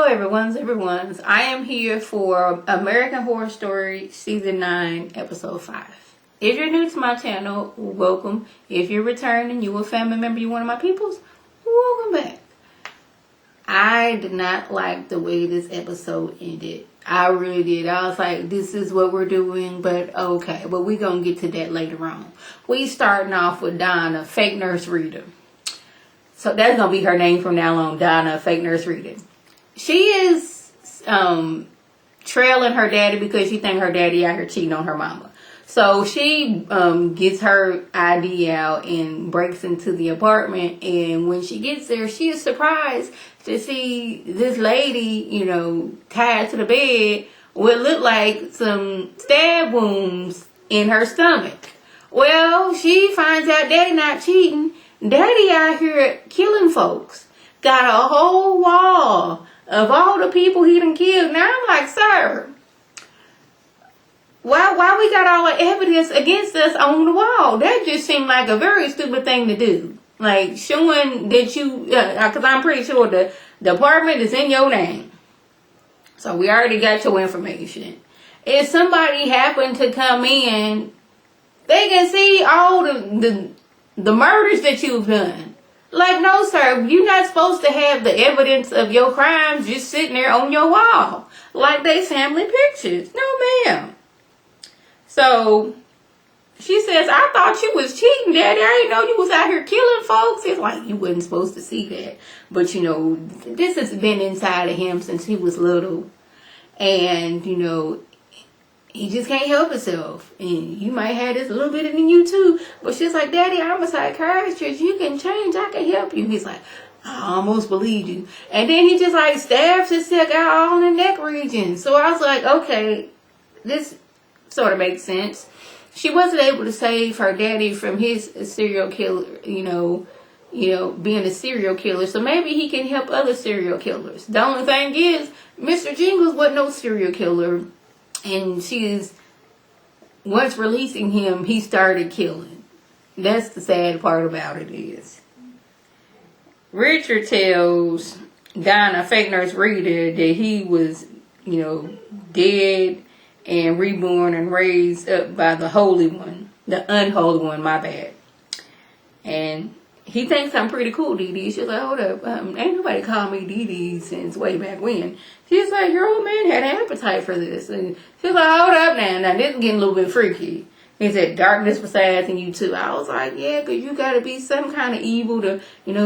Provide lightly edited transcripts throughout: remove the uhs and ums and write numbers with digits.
everyone's. I am here for American Horror Story Season 9, Episode 5. If you're new to my channel, welcome. If you're returning, you a family member, you one of my peoples, welcome back. I did not like the way this episode ended. I really did. I was like, this is what we're doing, but okay. But we're going to get to that later on. We starting off with Donna, fake nurse Rita. So that's going to be her name from now on, Donna, fake nurse Rita. She is trailing her daddy because she think her daddy out here cheating on her mama. So she gets her ID out and breaks into the apartment. And when she gets there, she is surprised to see this lady, tied to the bed with look like some stab wounds in her stomach. Well, she finds out daddy not cheating. Daddy out here killing folks. Got a whole wall of all the people he done killed. Now I'm like, sir, why we got all the evidence against us on the wall? That just seemed like a very stupid thing to do. Like showing that you, because I'm pretty sure the apartment is in your name. So we already got your information. If somebody happened to come in, they can see all the murders that you've done. Like, no, sir, you're not supposed to have the evidence of your crimes just sitting there on your wall. Like they family pictures. No, ma'am. So, she says, I thought you was cheating, Daddy. I didn't know you was out here killing folks. It's like, you wasn't supposed to see that. But, this has been inside of him since he was little. And, he just can't help himself. And you might have this a little bit in you too. But she's like, Daddy, I'm a psychiatrist. You can change. I can help you. He's like, I almost believe you. And then he just stabs himself out all in the neck region. So I was like, okay, this sort of makes sense. She wasn't able to save her daddy from his serial killer, being a serial killer. So maybe he can help other serial killers. The only thing is, Mr. Jingles wasn't no serial killer. And once releasing him, he started killing. That's the sad part about it is. Richard tells Donna, fake nurse Rita, that he was, dead and reborn and raised up by the Holy One. The unholy one, my bad. And he thinks I'm pretty cool, Dee Dee. She's like, hold up. Ain't nobody called me Dee Dee since way back when. She's like, your old man had an appetite for this. And she's like, hold up now. Now, this is getting a little bit freaky. He said, darkness resides in you too. I was like, yeah, because you got to be some kind of evil to,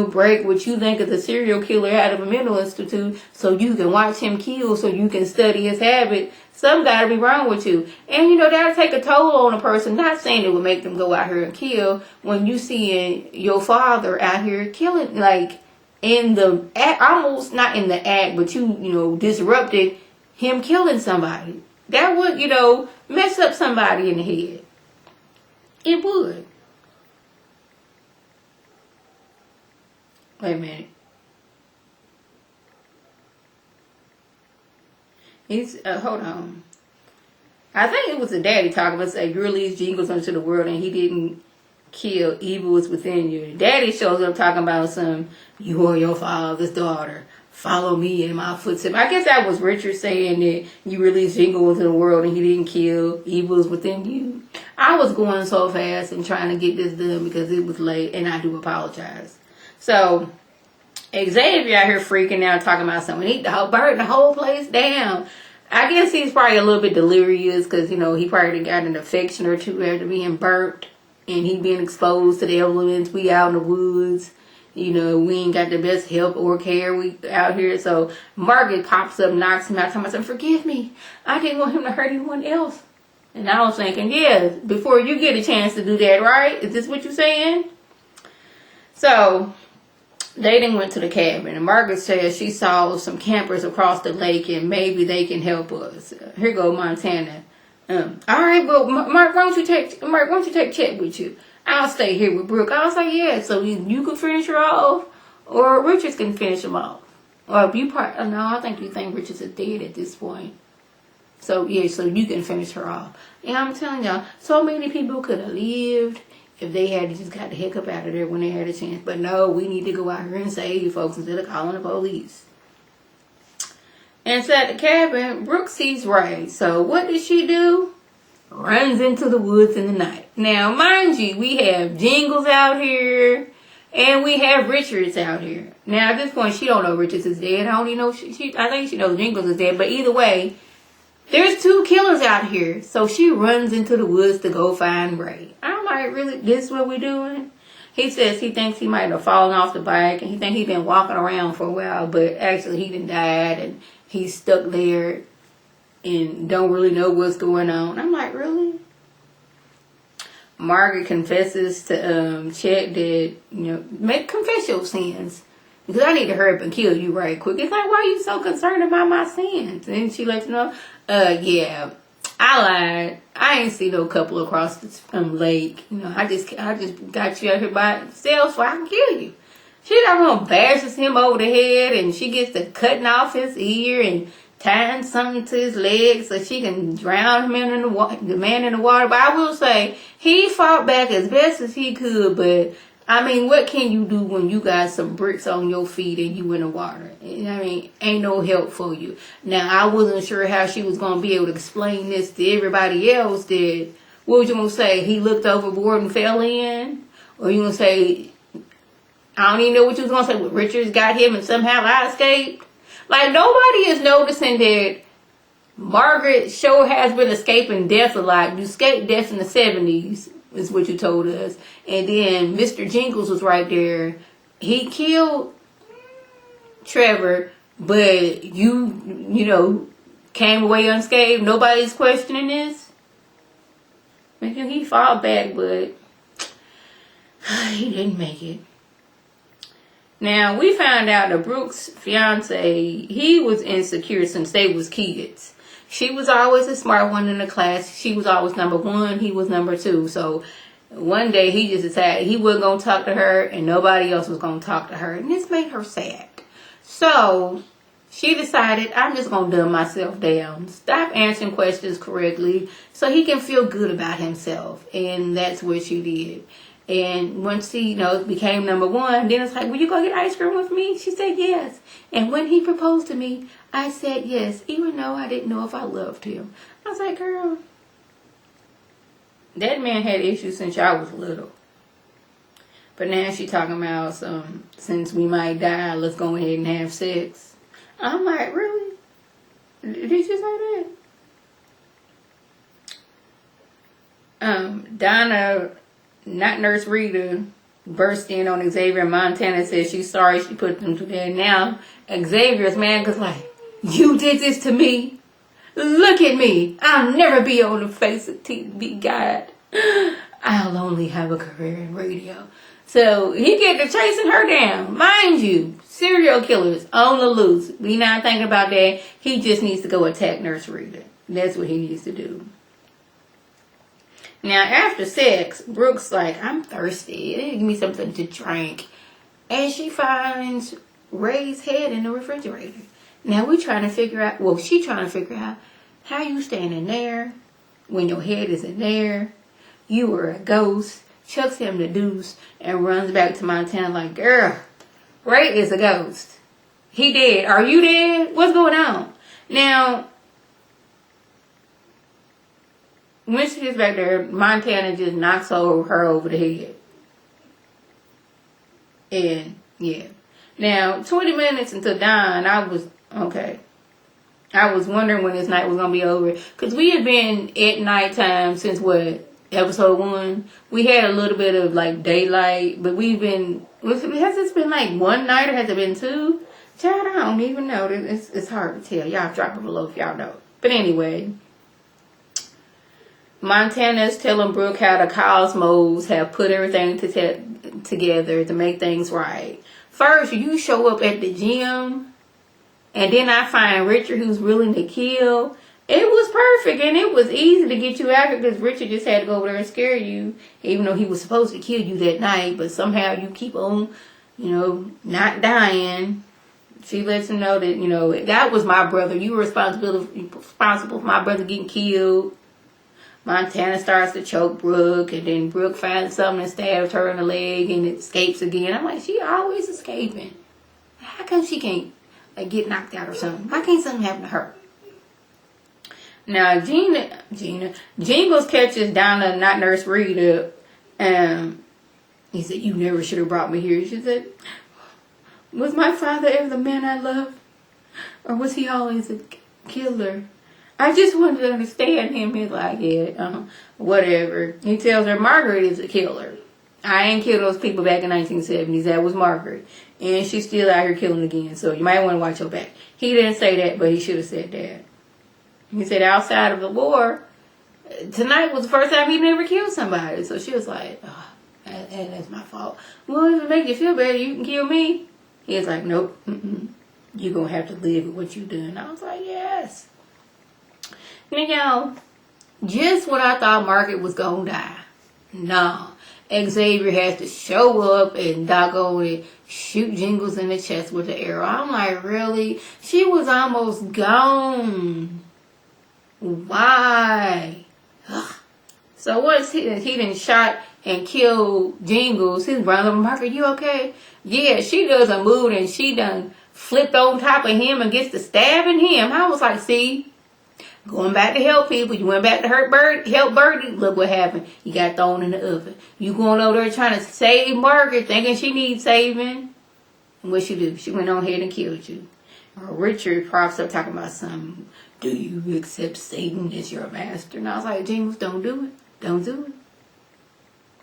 break what you think is a serial killer out of a mental institute so you can watch him kill, so you can study his habit. Something got to be wrong with you. And, that'll take a toll on a person. Not saying it would make them go out here and kill when you see your father out here killing, like, in the act, almost not in the act, but you disrupted him killing somebody. That would, mess up somebody in the head. It would. Wait a minute. Hold on. I think it was the daddy talking about say, you release Jingles into the world and he didn't kill. Evil is within you. Daddy shows up talking about you are your father's daughter. Follow me in my footsteps. I guess that was Richard saying that you released Jingle into the world and he didn't kill. Evil is within you. I was going so fast and trying to get this done because it was late, and I do apologize. So, Xavier out here freaking out, talking about something. He burnt the whole place down. I guess he's probably a little bit delirious because, he probably got an infection or two after being burnt, and he being exposed to the elements. We out in the woods. We ain't got the best help or care we out here. So, Margaret pops up, knocks him out, talking about, forgive me. I didn't want him to hurt anyone else. And I was thinking, yeah, before you get a chance to do that, right? Is this what you're saying? So, they then went to the cabin. And Margaret says she saw some campers across the lake and maybe they can help us. Here go Montana. All right, well, Mark, why don't you take Chet with you? I'll stay here with Brooke. I was like, yeah, so you can finish her off or Richards can finish him off. Or if no, I think you think Richards is dead at this point. So, yeah, so you can finish her off. And I'm telling y'all, so many people could have lived if they had just got the heck up out of there when they had a chance. But no, we need to go out here and save folks instead of calling the police. Inside the cabin, Brooke sees Ray. So what does she do? Runs into the woods in the night. Now, mind you, we have Jingles out here, and we have Richards out here. Now, at this point, she don't know Richards is dead. I don't even know. I think she knows Jingles is dead. But either way, there's 2 killers out here. So she runs into the woods to go find Ray. I'm like, really? This is what we're doing? He says he thinks he might have fallen off the bike, and he thinks he's been walking around for a while, but actually he done died, and he's stuck there and don't really know what's going on. I'm like, really? Margaret confesses to Chet that, confess your sins. Because I need to hurry up and kill you right quick. It's like, why are you so concerned about my sins? And she lets you know, yeah, I lied. I ain't see no couple across the lake. I just got you out here by yourself so I can kill you. She not gonna bashes him over the head, and she gets to cutting off his ear and tying something to his leg so she can drown him in the man in the water. But I will say, he fought back as best as he could, but I mean, what can you do when you got some bricks on your feet and you in the water? I mean, ain't no help for you. Now, I wasn't sure how she was going to be able to explain this to everybody else. That, what was you going to say? He looked overboard and fell in? Or you going to say, I don't even know what you was going to say, but Richards got him and somehow I escaped? Like, nobody is noticing that Margaret sure has been escaping death a lot. You escaped death in the 70s, is what you told us. And then Mr. Jingles was right there. He killed Trevor, but you came away unscathed. Nobody's questioning this. He fought back, but he didn't make it. Now, we found out that Brooke's fiance, he was insecure since they was kids. She was always the smart one in the class. She was always number 1. He was number 2. So one day he just decided he wasn't going to talk to her and nobody else was going to talk to her. And this made her sad. So she decided, I'm just going to dumb myself down. Stop answering questions correctly so he can feel good about himself. And that's what she did. And once he, became number 1, then it's like, will you go get ice cream with me? She said yes. And when he proposed to me, I said yes, even though I didn't know if I loved him. I was like, girl, that man had issues since I was little. But now she talking about since we might die, let's go ahead and have sex. I'm like, really? Did you say that? Donna, not Nurse Rita, burst in on Xavier and Montana and said she's sorry she put them to bed. Now Xavier's mad because like, you did this to me. Look at me. I'll never be on the face of TV guide. I'll only have a career in radio. So he get to chasing her down. Mind you, serial killers on the loose. We not thinking about that. He just needs to go attack Nurse Rita. That's what he needs to do. Now, after sex, Brooke's like, I'm thirsty. Give me something to drink. And she finds Ray's head in the refrigerator. Now, she trying to figure out how you standing there when your head is in there. You were a ghost. Chucks him the deuce and runs back to Montana like, girl, Ray is a ghost. He dead. Are you dead? What's going on? Now, when she gets back there, Montana just knocks her over the head. And, yeah. Now, 20 minutes until dawn, I was wondering when this night was going to be over. Because we had been at nighttime since, episode 1? We had a little bit of, daylight. But has this been, one night or has it been 2? Child, I don't even know. It's hard to tell. Y'all drop it below if y'all know. But anyway, Montana's telling Brooke how the Cosmos have put everything together to make things right. First, you show up at the gym, and then I find Richard who's willing to kill. It was perfect, and it was easy to get you out here because Richard just had to go over there and scare you, even though he was supposed to kill you that night. But somehow you keep on, not dying. She lets him know that, that was my brother. You were responsible for my brother getting killed. Montana starts to choke Brooke, and then Brooke finds something and stabs her in the leg and escapes again. I'm like, she always escaping. How come she can't like get knocked out or something. Why can't something happen to her? Now, Jingles catches Donna, not Nurse Rita, and he said, "You never should have brought me here." She said, "Was my father ever the man I loved? Or was he always a killer? I just wanted to understand him." He's like, "Yeah, whatever." He tells her Margaret is a killer. I ain't killed those people back in 1970s. That was Margaret. And she's still out here killing again. So you might want to watch your back. He didn't say that, but he should have said that. He said outside of the war, tonight was the first time he never killed somebody. So she was like, "Oh, that's my fault." "Well, if it makes you feel better, you can kill me." He was like, "Nope. You're going to have to live with what you done." I was like, yes. Just when I thought Margaret was going to die. No. Xavier has to show up and doggone it, shoot Jingles in the chest with the arrow. I'm like, really? She was almost gone. Why? Ugh. So once he done shot and killed Jingles, his brother, "Margaret, you okay?" Yeah, she does a move and she done flipped on top of him and gets to stabbing him. I was like, see, going back to help people. You went back to help Birdie. Look what happened. You got thrown in the oven. You going over there trying to save Margaret, thinking she needs saving. And what she do? She went on ahead and killed you. Richard props up talking about something. "Do you accept Satan as your master?" And I was like, Jingles, don't do it. Don't do it.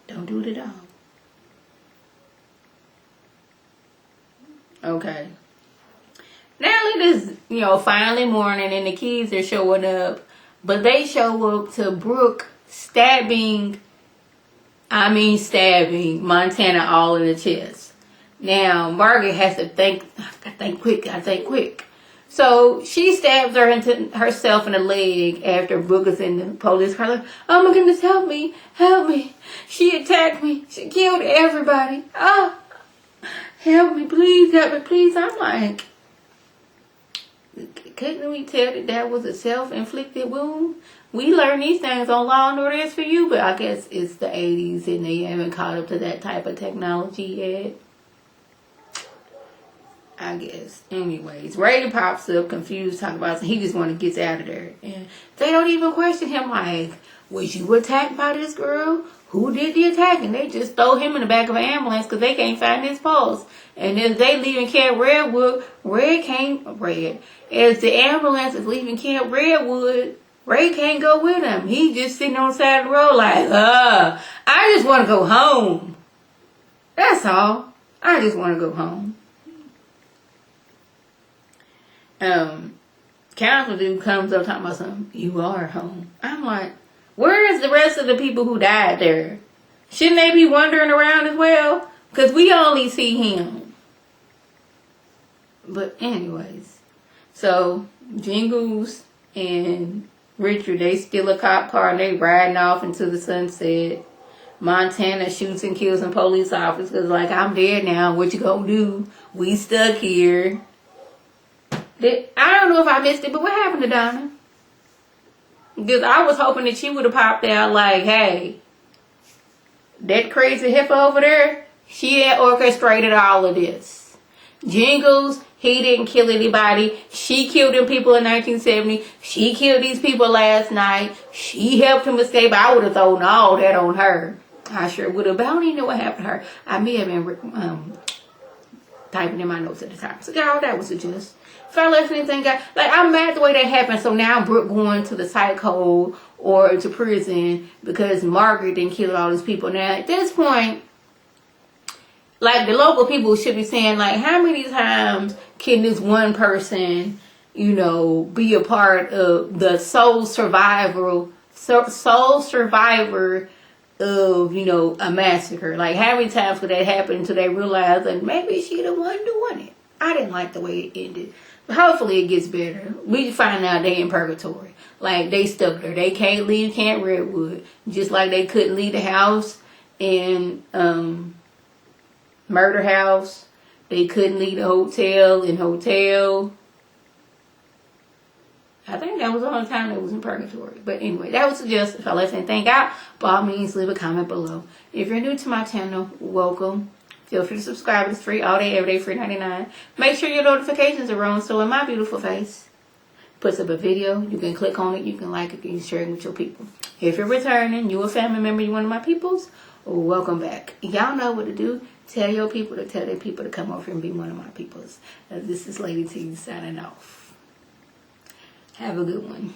Don't do it at all. Okay. Now it is, finally morning and the kids are showing up. But they show up to Brooke stabbing Montana all in the chest. Now, Margaret has to think quick. So she stabs herself in the leg after Brooke is in the police car. Like, "Oh my goodness, help me. She attacked me. She killed everybody. Help me, please, help me, please." I'm like, couldn't we tell that was a self-inflicted wound? We learn these things on Law and Order SVU, but I guess it's the 80s and they haven't caught up to that type of technology yet. I guess. Anyways, Ray pops up confused, talking about he just want to get out of there. And they don't even question him like, "Was you attacked by this girl? Who did the attacking?" They just throw him in the back of an ambulance because they can't find his pulse. And as they leaving Camp Redwood, as the ambulance is leaving Camp Redwood, Ray can't go with him. He just sitting on the side of the road like, I just want to go home. That's all. I just want to go home. Council dude comes up talking about something. "You are home." I'm like, where is the rest of the people who died there? Shouldn't they be wandering around as well? Because we only see him. But anyways, so Jingles and Richard, they steal a cop car and they riding off into the sunset. Montana shoots and kills some police officers like, "I'm dead now. What you gonna do? We stuck here." I don't know if I missed it, but what happened to Donna? Because I was hoping that she would have popped out like, "Hey, that crazy hippo over there, she had orchestrated all of this. Jingles, he didn't kill anybody. She killed them people in 1970. She killed these people last night. She helped him escape." I would have thrown all that on her. I sure would have. But I don't even know what happened to her. I may have been typing in my notes at the time. So, y'all, that was a gist. If I left anything, I'm mad the way that happened. So now Brooke going to the psych hole or to prison because Margaret didn't kill all these people. Now, at this point, like, the local people should be saying, like, how many times can this one person, be a part of the sole survivor of, a massacre? Like, how many times could that happen until they realize that maybe she the one doing it? I didn't like the way it ended. But hopefully it gets better. We find out they in purgatory. Like, they stuck there. They can't leave Camp Redwood. Just like they couldn't leave the house in Murder House. They couldn't leave the hotel in Hotel. I think that was the only time they was in purgatory. But anyway, that was just, if I left anything out, by all means, leave a comment below. If you're new to my channel, welcome. Feel free to subscribe. It's free all day, every day, free 99. Make sure your notifications are on so in my beautiful face puts up a video, you can click on it, you can like it, you can share it with your people. If you're returning, you a family member, you one of my peoples, welcome back. Y'all know what to do. Tell your people to tell their people to come over and be one of my peoples. This is Lady T signing off. Have a good one.